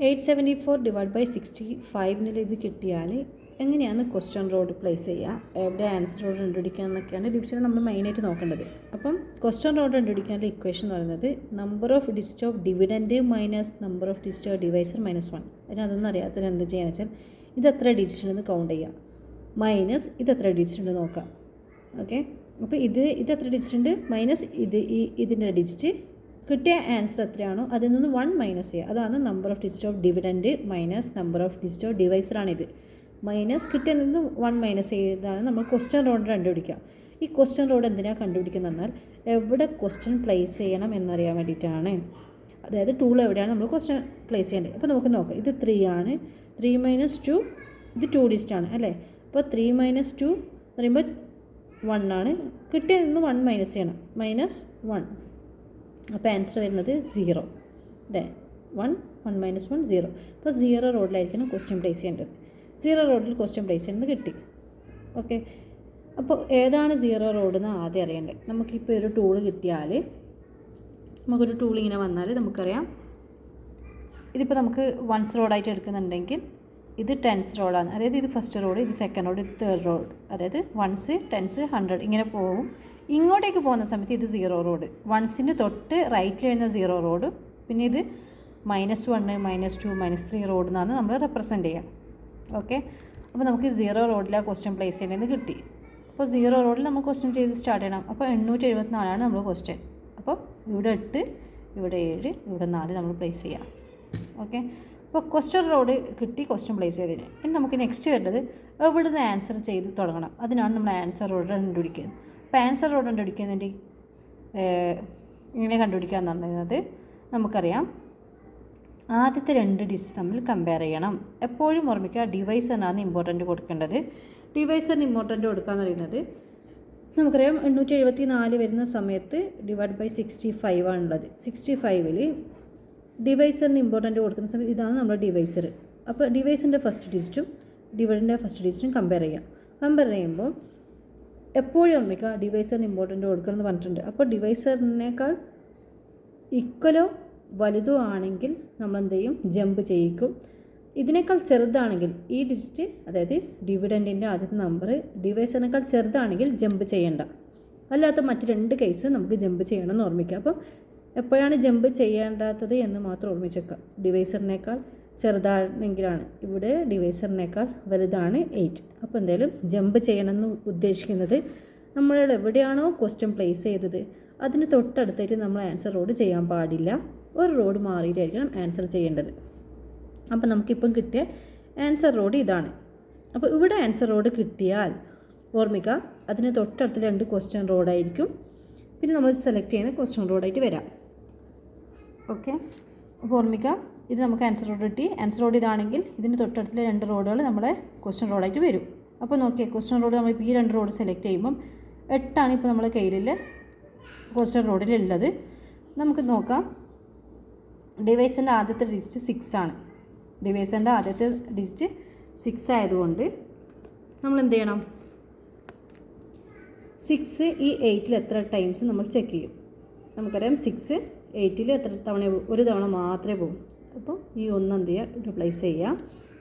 874/65 എന്നുള്ള ഇത് കിട്ടിയാൽ എങ്ങനെയാണ് ക്വസ്റ്റ്യൻ റോഡ് പ്ലേസ് ചെയ്യുക, എവിടെ ആൻസർ റോഡ് കണ്ടുപിടിക്കുക എന്നൊക്കെയാണ് ഡിവിഷൻ നമ്മൾ മെയിനായിട്ട് നോക്കേണ്ടത്. അപ്പം ക്വസ്റ്റ്യൻ റോഡ് കണ്ടുപിടിക്കാനുള്ള ഇക്വേഷൻ എന്ന് പറയുന്നത് number of digit of dividend minus number of digit of divisor -1. അതിന് അതൊന്നും അറിയാത്തതിന് എന്ത് ചെയ്യാന്ന് വെച്ചാൽ ഇത് എത്ര ഡിജിറ്റ് ഉണ്ടെന്ന് കൗണ്ട് ചെയ്യുക, മൈനസ് ഇത് എത്ര ഡിജിറ്റ് ഉണ്ട് നോക്കാം. ഓക്കെ, അപ്പോൾ ഇത് എത്ര ഡിജിറ്റ് ഉണ്ട്, മൈനസ് ഇതിൻ്റെ ഡിജിറ്റ്, കിട്ടിയ ആൻസർ എത്രയാണോ അതിൽ നിന്ന് 1 മൈനസ് ചെയ്യുക. അതാണ് number of digit of dividend minus number of digit of ഡിവൈസറാണിത്. മൈനസ് കിട്ടിയതിൽ നിന്ന് 1 മൈനസ് ചെയ്താണ് നമ്മൾ ക്വസ്റ്റ്യൻ റോഡ് കണ്ടുപിടിക്കുക. ഈ ക്വസ്റ്റ്യൻ റോഡ് എന്തിനാണ് കണ്ടുപിടിക്കുന്നത് പറഞ്ഞാൽ എവിടെ ക്വസ്റ്റ്യൻ പ്ലേസ് ചെയ്യണം എന്നറിയാൻ വേണ്ടിയിട്ടാണ്. അതായത് ടൂൾ എവിടെയാണ് നമ്മൾ ക്വസ്റ്റ്യൻ പ്ലേസ് ചെയ്യേണ്ടത്. അപ്പോൾ നമുക്ക് നോക്കാം, ഇത് 3 ആണ്, 3 - 2 ഇത് 2 ഡിജിറ്റ് ആണ് അല്ലേ. അപ്പോൾ 3 - 2 എന്ന് പറയുമ്പോൾ 1 ആണ്, കിട്ടിയതിൽ നിന്ന് 1 മൈനസ് ചെയ്യണം, -1. അപ്പോൾ ആൻസർ വരുന്നത് 0 അല്ലേ. 1 - 1 0. അപ്പോൾ 0 റോഡിലായിരിക്കണം ക്വസ്റ്റ്യൻ പ്ലേസ് ചെയ്യേണ്ടത്. 0 റോഡിൽ ക്വസ്റ്റ്യൻ പ്ലേസ് ചെയ്യുന്നത് കിട്ടി. ഓക്കെ, അപ്പോൾ ഏതാണ് 0 റോഡ് എന്ന് ആദ്യം അറിയേണ്ടത്. നമുക്കിപ്പോൾ ഒരു ടൂൾ കിട്ടിയാൽ, നമുക്കൊരു ടൂൾ ഇങ്ങനെ വന്നാൽ നമുക്കറിയാം, ഇതിപ്പോൾ നമുക്ക് 1s റോഡായിട്ട് എടുക്കുന്നുണ്ടെങ്കിൽ ഇത് 10s റോഡാണ്. അതായത് ഇത് ഫസ്റ്റ് റോഡ്, ഇത് സെക്കൻഡ് റോഡ്, ഇത് തേർഡ് റോഡ്. അതായത് 1s 10s 100 ഇങ്ങനെ പോകും. ഇങ്ങോട്ടേക്ക് പോകുന്ന സമയത്ത് ഇത് 0 റോഡ്, 1സിൻ്റെ തൊട്ട് റൈറ്റിൽ വരുന്ന 0 റോഡ്, പിന്നെ ഇത് -1 -2 -3 റോഡ് എന്നാണ് നമ്മൾ റെപ്രസെൻറ്റ് ചെയ്യുക. ഓക്കെ, അപ്പോൾ നമുക്ക് 0 റോഡിലാണ് ക്വസ്റ്റ്യൻ പ്ലേസ് ചെയ്യേണ്ടത് കിട്ടി. അപ്പോൾ 0 റോഡിൽ നമ്മൾ ക്വസ്റ്റ്യൻ ചെയ്ത് സ്റ്റാർട്ട് ചെയ്യണം. അപ്പോൾ 874 നമ്മൾ ക്വസ്റ്റ്യൻ. അപ്പോൾ ഇവിടെ 8, ഇവിടെ 7, ഇവിടെ 4 നമ്മൾ പ്ലേസ് ചെയ്യാം. ഓക്കെ, അപ്പോൾ ക്വസ്റ്റ്യൻ റോഡ് കിട്ടി, ക്വസ്റ്റ്യൻ പ്ലേസ് ചെയ്തതിന്. ഇനി നമുക്ക് നെക്സ്റ്റ് വരുന്നത് എവിടുന്ന് ആൻസർ ചെയ്ത് തുടങ്ങണം. അതിനാണ് നമ്മൾ ആൻസർ റോഡ് കണ്ടുപിടിക്കുന്നത്. അപ്പോൾ ആൻസർ റോഡ് കണ്ടുപിടിക്കുന്നതിൻ്റെ ഇങ്ങനെ കണ്ടുപിടിക്കുക എന്ന് പറയുന്നത് നമുക്കറിയാം, ആദ്യത്തെ 2 ഡിജിറ്റ് തമ്മിൽ കമ്പയർ ചെയ്യണം. എപ്പോഴും ഓർമ്മിക്കുക, ഡിവൈസറിനാണ് ഇമ്പോർട്ടൻറ്റ് കൊടുക്കേണ്ടത്. ഡിവൈസറിന് ഇമ്പോർട്ടൻറ്റ് കൊടുക്കുക എന്ന് പറയുന്നത് നമുക്കറിയാം 874 വരുന്ന സമയത്ത് /65 ആണുള്ളത്. 65ൽ ഡിവൈസറിന് ഇമ്പോർട്ടൻറ്റ് കൊടുക്കുന്ന സമയത്ത് ഇതാണ് നമ്മുടെ ഡിവൈസർ. അപ്പോൾ ഡിവൈസറിൻ്റെ ഫസ്റ്റ് ഡിജിറ്റും ഡിവിഡൻ്റെ ഫസ്റ്റ് ഡിജിറ്റും കമ്പയർ ചെയ്യാം. കമ്പയർ ചെയ്യുമ്പോൾ എപ്പോഴും ഓർമ്മിക്കുക, ഡിവൈസറിന് ഇമ്പോർട്ടൻറ്റ് കൊടുക്കണം എന്ന് പറഞ്ഞിട്ടുണ്ട്. അപ്പോൾ ഡിവൈസറിനേക്കാൾ ഈക്വലോ വലുതോ ആണെങ്കിൽ നമ്മൾ എന്ത് ചെയ്യും, ജമ്പ് ചെയ്യിക്കും. ഇതിനേക്കാൾ ചെറുതാണെങ്കിൽ ഈ ഡിജിറ്റ്, അതായത് ഡിവിഡൻറ്റിൻ്റെ ആദ്യത്തെ നമ്പർ ഡിവൈസറിനേക്കാൾ ചെറുതാണെങ്കിൽ ജമ്പ് ചെയ്യേണ്ട. അല്ലാത്ത മറ്റ് 2 കേസ് നമുക്ക് ജമ്പ് ചെയ്യണം എന്ന് ഓർമ്മിക്കുക. അപ്പോൾ എപ്പോഴാണ് ജമ്പ് ചെയ്യേണ്ടാത്തത് എന്ന് മാത്രം ഓർമ്മിച്ചേക്കുക. ഡിവൈസറിനേക്കാൾ ചെറുതാണെങ്കിലാണ്, ഇവിടെ ഡിവൈസറിനേക്കാൾ വലുതാണ് 8. അപ്പോൾ എന്തായാലും ജമ്പ് ചെയ്യണമെന്ന് ഉദ്ദേശിക്കുന്നത് നമ്മൾ എവിടെയാണോ ക്വസ്റ്റ്യൻ പ്ലേസ് ചെയ്തത് അതിന് തൊട്ടടുത്തായിട്ട് നമ്മൾ ആൻസർ റോഡ് ചെയ്യാൻ പാടില്ല. ഒരു റോഡ് മാറിയിട്ടായിരിക്കണം ആൻസർ ചെയ്യേണ്ടത്. അപ്പോൾ നമുക്കിപ്പം കിട്ടിയ ആൻസർ റോഡ് ഇതാണ്. അപ്പോൾ ഇവിടെ ആൻസർ റോഡ് കിട്ടിയാൽ ഓർമ്മിക്കുക, അതിന് തൊട്ടടുത്ത് 2 ക്വസ്റ്റ്യൻ റോഡായിരിക്കും. പിന്നെ നമ്മൾ സെലക്ട് ചെയ്യുന്ന ക്വസ്റ്റ്യൻ റോഡായിട്ട് വരാം. ഓക്കെ, അപ്പോൾ ഓർമ്മിക്കുക, ഇത് നമുക്ക് ആൻസർ റോഡ് കിട്ടി. ആൻസർ റോഡ് ഇതാണെങ്കിൽ ഇതിന് തൊട്ടടുത്തുള്ള 2 റോഡുകൾ നമ്മുടെ ക്വസ്റ്റ്യൻ റോഡായിട്ട് വരും. അപ്പോൾ നോക്കിയേ, ക്വസ്റ്റ്യൻ റോഡ് നമ്മളിപ്പോൾ ഈ 2 റോഡ് സെലക്ട് ചെയ്യുമ്പം 8 ഇപ്പോൾ നമ്മുടെ കയ്യിലുള്ള ക്വസ്റ്റ്യൻ റോഡിലുള്ളത്. നമുക്ക് നോക്കാം, ഡിവൈസറിൻ്റെ ആദ്യത്തെ ഡിജിറ്റ് 6 ആണ്. ഡിവൈസറിൻ്റെ ആദ്യത്തെ ഡിജിറ്റ് 6 ആയതുകൊണ്ട് നമ്മൾ എന്ത് ചെയ്യണം, 6 ഈ 8ൽ എത്ര ടൈംസ് നമ്മൾ ചെക്ക് ചെയ്യും. നമുക്കറിയാം 6 8ൽ എത്ര തവണ, ഒരു തവണ മാത്രമേ പോകും. അപ്പോൾ ഈ 1 എന്ത് ചെയ്യുക, റിപ്ലേസ് ചെയ്യുക.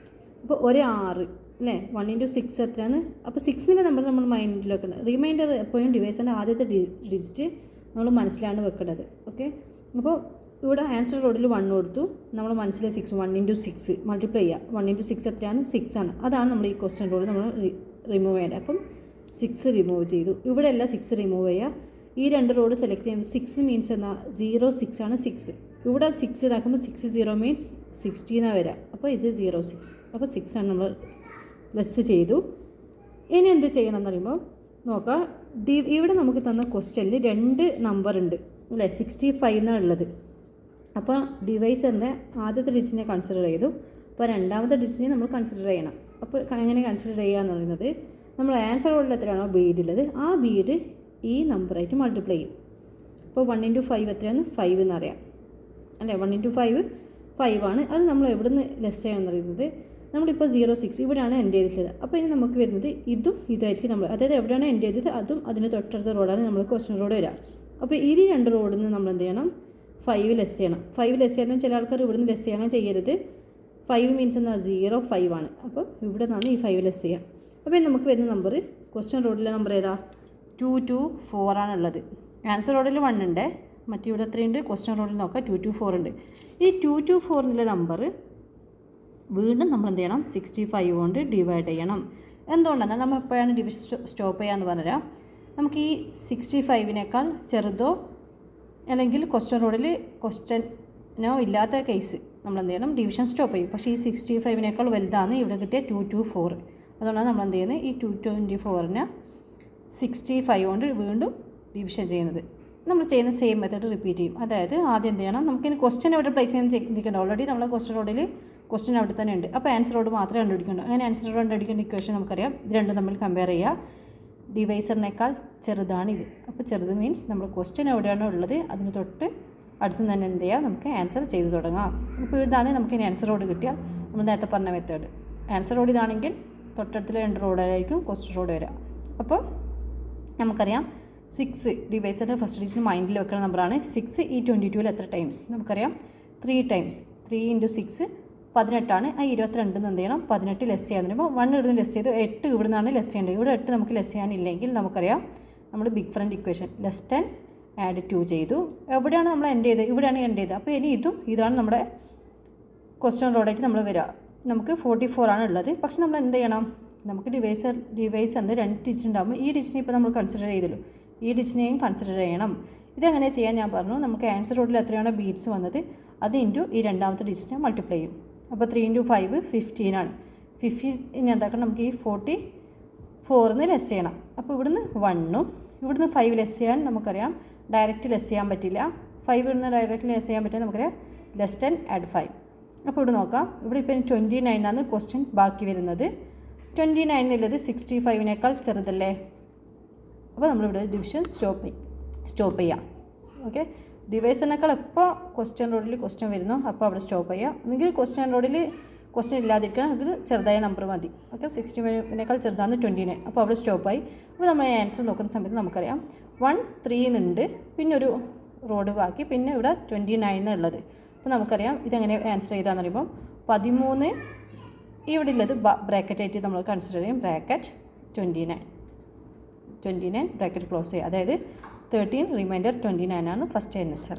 അപ്പോൾ 6 അല്ലേ, 1 × 6 എത്രയാണ്. അപ്പോൾ 6ൻ്റെ നമ്പർ നമ്മൾ മൈൻഡിൽ വെക്കണം. റിമൈൻഡർ എപ്പോഴും ഡിവൈസറിൻ്റെ ആദ്യത്തെ ഡിജിറ്റ് നമ്മൾ മനസ്സിലാണ് വെക്കേണ്ടത്. ഓക്കെ, അപ്പോൾ ഇവിടെ ആൻസർ റോഡിൽ 1 കൊടുത്തു, നമ്മൾ മനസ്സിൽ 6, 1 × 6 മൾട്ടിപ്ലൈ ചെയ്യുക. 1 × 6 എത്രയാണ്, 6 ആണ്. അതാണ് നമ്മൾ ഈ ക്വസ്റ്റ്യൻ റോഡ് നമ്മൾ റിമൂവ് ചെയ്യേണ്ടത്. അപ്പം 6 റിമൂവ് ചെയ്തു. ഇവിടെ അല്ല 6 റിമൂവ് ചെയ്യുക. ഈ 2 റോഡ് സെലക്ട് ചെയ്യുമ്പോൾ 6 മീൻസ് എന്നാൽ 0 6 ആണ് 6. ഇവിടെ 6 ഇതാക്കുമ്പോൾ 6 0 മീൻസ് 60 എന്നാണ് വരിക. അപ്പോൾ ഇത് 0 6. അപ്പോൾ 6 ആണ് നമ്മൾ പ്ലസ് ചെയ്തു. ഇനി എന്ത് ചെയ്യണം എന്ന് പറയുമ്പോൾ നോക്കാം, ഇവിടെ നമുക്ക് തന്ന ക്വസ്റ്റ്യനിൽ 2 നമ്പർ ഉണ്ട് അല്ലേ, 65 എന്നാണ് ഉള്ളത്. അപ്പോൾ ഡിവൈസറിൻ്റെ ആദ്യത്തെ ഡിജിറ്റിനെ കൺസിഡർ ചെയ്തു. അപ്പോൾ രണ്ടാമത്തെ ഡിജിറ്റിനെ നമ്മൾ കൺസിഡർ ചെയ്യണം. അപ്പോൾ എങ്ങനെ കൺസിഡർ ചെയ്യുക എന്ന് പറയുന്നത്, നമ്മൾ ആൻസർ റോഡിൽ എത്രയാണോ ബീഡ് ഉള്ളത് ആ ബീഡ് ഈ നമ്പറായിട്ട് മൾട്ടിപ്ലൈ ചെയ്യും. അപ്പോൾ 1 × 5 എത്രയാണ്, 5 എന്നറിയാം അല്ലേ. 1 × 5 5 ആണ്. അത് നമ്മൾ എവിടെ നിന്ന് ലെസ് ചെയ്യണമെന്ന് പറയുന്നത്, നമ്മളിപ്പോൾ 0 6 ഇവിടെയാണ് എൻഡ് ചെയ്തിട്ടുള്ളത്. അപ്പോൾ ഇനി നമുക്ക് വരുന്നത് ഇതും ഇതായിരിക്കും നമ്മൾ, അതായത് എവിടെയാണ് എൻഡ് ചെയ്തത് അതും അതിന് തൊട്ടടുത്ത റോഡാണ് നമ്മൾ ക്വസ്റ്റ്യൻ റോഡ് വരിക. അപ്പോൾ ഈ 2 റോഡിൽ നിന്ന് നമ്മൾ എന്ത് ചെയ്യണം, 5 ലെസ് ചെയ്യണം. 5 ലെസ് ചെയ്യാൻ ചില ആൾക്കാർ ഇവിടുന്ന് ലെസ് ചെയ്യാൻ ചെയ്യരുത്. 5 മീൻസ് എന്താ 0 5 ആണ്. അപ്പോൾ ഇവിടെ നിന്നാണ് ഈ 5 ലെസ് ചെയ്യുക. അപ്പോൾ നമുക്ക് വരുന്ന നമ്പർ ക്വസ്റ്റ്യൻ റോഡിലെ നമ്പർ ഏതാ 224 ആണുള്ളത്. ആൻസർ റോഡിൽ 1 ഉണ്ട്, മറ്റിവിടെ എത്രയുണ്ട് ക്വസ്റ്റ്യൻ റോഡിൽ നോക്കാം 224 ഉണ്ട്. ഈ 224 എന്നുള്ള നമ്പർ വീണ്ടും നമ്മൾ എന്ത് ചെയ്യണം 65 കൊണ്ട് ഡിവൈഡ് ചെയ്യണം. എന്തുകൊണ്ടാണ് നമ്മൾ എപ്പോഴാണ് ഡിവിഷൻ സ്റ്റോപ്പ് ചെയ്യാമെന്ന് പറഞ്ഞുതരാം. നമുക്ക് ഈ 65നേക്കാൾ ചെറുതോ അല്ലെങ്കിൽ ക്വസ്റ്റ്യൻ റോഡിൽ ക്വസ്റ്റ്യനോ ഇല്ലാത്ത കേസ് നമ്മൾ എന്ത് ചെയ്യണം ഡിവിഷൻ സ്റ്റോപ്പ് ചെയ്യും. പക്ഷേ ഈ 65നേക്കാൾ വലുതാണ് ഇവിടെ കിട്ടിയ 224. അതുകൊണ്ടാണ് നമ്മൾ എന്ത് ചെയ്യുന്നത് ഈ 224നെ 65 കൊണ്ട് വീണ്ടും ഡിവിഷൻ ചെയ്യുന്നത്. നമ്മൾ ചെയ്യുന്ന സെയിം മെത്തേഡ് റിപ്പീറ്റ് ചെയ്യും. അതായത് ആദ്യം എന്ത് ചെയ്യണം നമുക്കിനി ക്വസ്റ്റ്യൻ എവിടെ പ്ലേസ് ചെയ്യാൻ ചിന്തിക്കേണ്ട. ഓൾറെഡി നമ്മൾ ക്വസ്റ്റ്യൻ റോഡിൽ ക്വസ്റ്റ്യൻ അവിടെ തന്നെ ഉണ്ട്. അപ്പോൾ ആൻസർ റോഡ് മാത്രമേ കണ്ടുപിടിക്കേണ്ടൂ. അങ്ങനെ ആൻസർ റോഡ് കണ്ടുപിടിക്കേണ്ട ഇക്വേഷൻ നമുക്കറിയാം. ഇത് രണ്ടും തമ്മിൽ കമ്പയർ ചെയ്യുക. ഡിവൈസറിനേക്കാൾ ചെറുതാണ് ഇത്. അപ്പോൾ ചെറുത് മീൻസ് നമ്മൾ ക്വസ്റ്റ്യൻ എവിടെയാണോ ഉള്ളത് അതിന് തൊട്ട് അടുത്ത് തന്നെ എന്ത് ചെയ്യുക നമുക്ക് ആൻസർ ചെയ്ത് തുടങ്ങാം. അപ്പോൾ ഇതാണ് നമുക്ക് ഇനി ആൻസർ റോഡ് കിട്ടിയാൽ നമ്മൾ നേരത്തെ പറഞ്ഞ മെത്തേഡ്. ആൻസർ റോഡ് ഇതാണെങ്കിൽ തൊട്ടടുത്തുള്ള 2 റോഡായിരിക്കും ക്വസ്റ്റ്യൻ റോഡ് വരിക. അപ്പോൾ നമുക്കറിയാം 6 ഡിവൈസറിൻ്റെ ഫസ്റ്റ് ഡിജിറ്റ് മൈൻഡിൽ വെക്കുന്ന നമ്പറാണ്. 6 ഈ 22ൽ എത്ര ടൈംസ് നമുക്കറിയാം 3 ടൈംസ്. 3 × 6 18 ആ 22 എന്ത് ചെയ്യണം 18 ലെസ് ചെയ്യാൻ പറയുമ്പോൾ 1 ഇവിടുന്ന് ലെസ് ചെയ്തു 8 ഇവിടെ നിന്നാണ് ലെസ് ചെയ്യേണ്ടത്. ഇവിടെ 8 നമുക്ക് ലെസ് ചെയ്യാനില്ലെങ്കിൽ നമുക്കറിയാം നമ്മൾ big front equation less 10 add 2 ചെയ്തു. എവിടെയാണ് നമ്മൾ എൻഡ് ചെയ്തത് ഇവിടെയാണ് എൻഡ് ചെയ്തത്. അപ്പോൾ ഇനി ഇതാണ് നമ്മുടെ ക്വസ്റ്റ്യൻ റോഡായിട്ട് നമ്മൾ വരിക. നമുക്ക് 44 ആണ് ഉള്ളത്. പക്ഷെ നമ്മൾ എന്ത് ചെയ്യണം നമുക്ക് ഡിവൈസറിൻ്റെ 2 ഡിജിറ്റ് ഉണ്ടാകുമ്പോൾ ഈ ഡിജിറ്റിനെ ഇപ്പോൾ നമ്മൾ കൺസിഡർ ചെയ്തുള്ളൂ. ഈ ഡിജിറ്റിനെയും കൺസിഡർ ചെയ്യണം. ഇതെങ്ങനെ ചെയ്യാൻ ഞാൻ പറഞ്ഞു. നമുക്ക് ആൻസർ റോഡിൽ എത്രയാണോ ബീറ്റ്സ് വന്നത് അത് ഇൻറ്റു ഈ രണ്ടാമത്തെ ഡിജിറ്റിനെ മൾട്ടിപ്ലൈ ചെയ്യും. അപ്പോൾ 3 × 5 15 ആണ്. 15 എന്താക്കണം നമുക്ക് ഈ 44 ലെസ് ചെയ്യണം. അപ്പോൾ ഇവിടുന്ന് 1ഉം ഇവിടുന്ന് 5 ലെസ് ചെയ്യാൻ നമുക്കറിയാം ഡയറക്റ്റ് ലെസ് ചെയ്യാൻ പറ്റില്ല. 5 ഇവിടുന്ന് ഡയറക്റ്റ് ലെസ് ചെയ്യാൻ പറ്റില്ല നമുക്കറിയാം ലെസ് 10 ആഡ് 5. അപ്പോൾ ഇവിടെ നോക്കാം. ഇവിടെ ഇപ്പോൾ 29 ആണ് ക്വസ്റ്റ്യൻ ബാക്കി വരുന്നത്. 29 എന്നുള്ളത് 65നേക്കാൾ ചെറുതല്ലേ. അപ്പോൾ നമ്മളിവിടെ ഡിവിഷൻ സ്റ്റോപ്പ് ചെയ്യാം. ഓക്കെ, ഡിവൈസറിനേക്കാൾ എപ്പോൾ ക്വസ്റ്റ്യൻ റോഡിൽ ക്വസ്റ്റ്യൻ വരുന്നു അപ്പോൾ അവിടെ സ്റ്റോപ്പ് ചെയ്യുക. എന്നെങ്കിൽ ക്വസ്റ്റ്യൻ റോഡിൽ ക്വസ്റ്റ്യൻ ഇല്ലാതിരിക്കാൻ ഒരു ചെറുതായ നമ്പർ മതി. ഓക്കെ, 65നേക്കാൾ ചെറുതാണ് 29. അപ്പോൾ അവിടെ സ്റ്റോപ്പായി. അപ്പോൾ നമ്മൾ ആൻസർ നോക്കുന്ന സമയത്ത് നമുക്കറിയാം 1 3 എന്നുണ്ട്, പിന്നെ ഒരു റോഡ് ബാക്കി, പിന്നെ ഇവിടെ 29 ഉള്ളത്. അപ്പോൾ നമുക്കറിയാം ഇതെങ്ങനെ ആൻസർ ചെയ്താന്ന് പറയുമ്പോൾ 13 ഇവിടെ ഉള്ളത് ബ്രാക്കറ്റ് ആയിട്ട് നമ്മൾ കൺസിഡർ ചെയ്യും. ബ്രാക്കറ്റ് 29 ബ്രാക്കറ്റ് ക്ലോസ് ചെയ്യുക. അതായത് 13 റിമൈൻഡർ 29 ആണ് ഫസ്റ്റ് ആൻസർ.